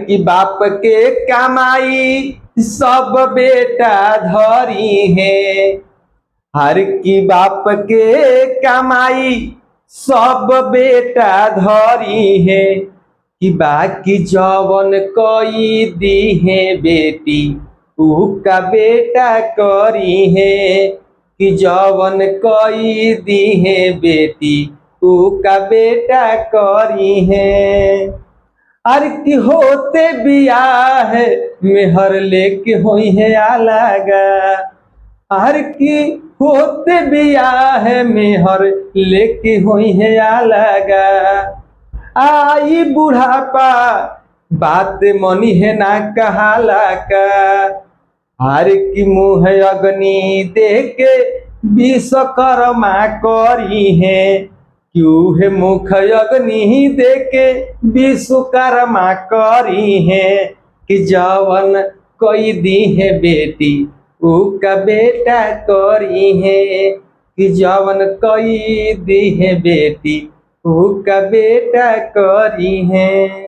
की बाप के कमाई सब बेटा धरी है। हर की बाप के कमाई सब बेटा धरी है। कि बाकी जवन कोई दी है बेटी ऊ का बेटा करी है। कि जवन कोई दी है बेटी ऊ का बेटा करी है। अरे कि होते बियाह मेहर लेके होई है अलगा। हर की होते बियाह मेहर लेके होई है अलगा। आई बुढ़ापा बात मनी है ना कहाला का। हर की मुँह अग्नि देके विश्वकर्मा करी है। क्यों है मुख अग्नि देके विश्वकर्मा करी है। कि जवन कोई दी है बेटी ऊ का बेटा करी है। कि जवन कोई दी है बेटी ऊ का बेटा करी है।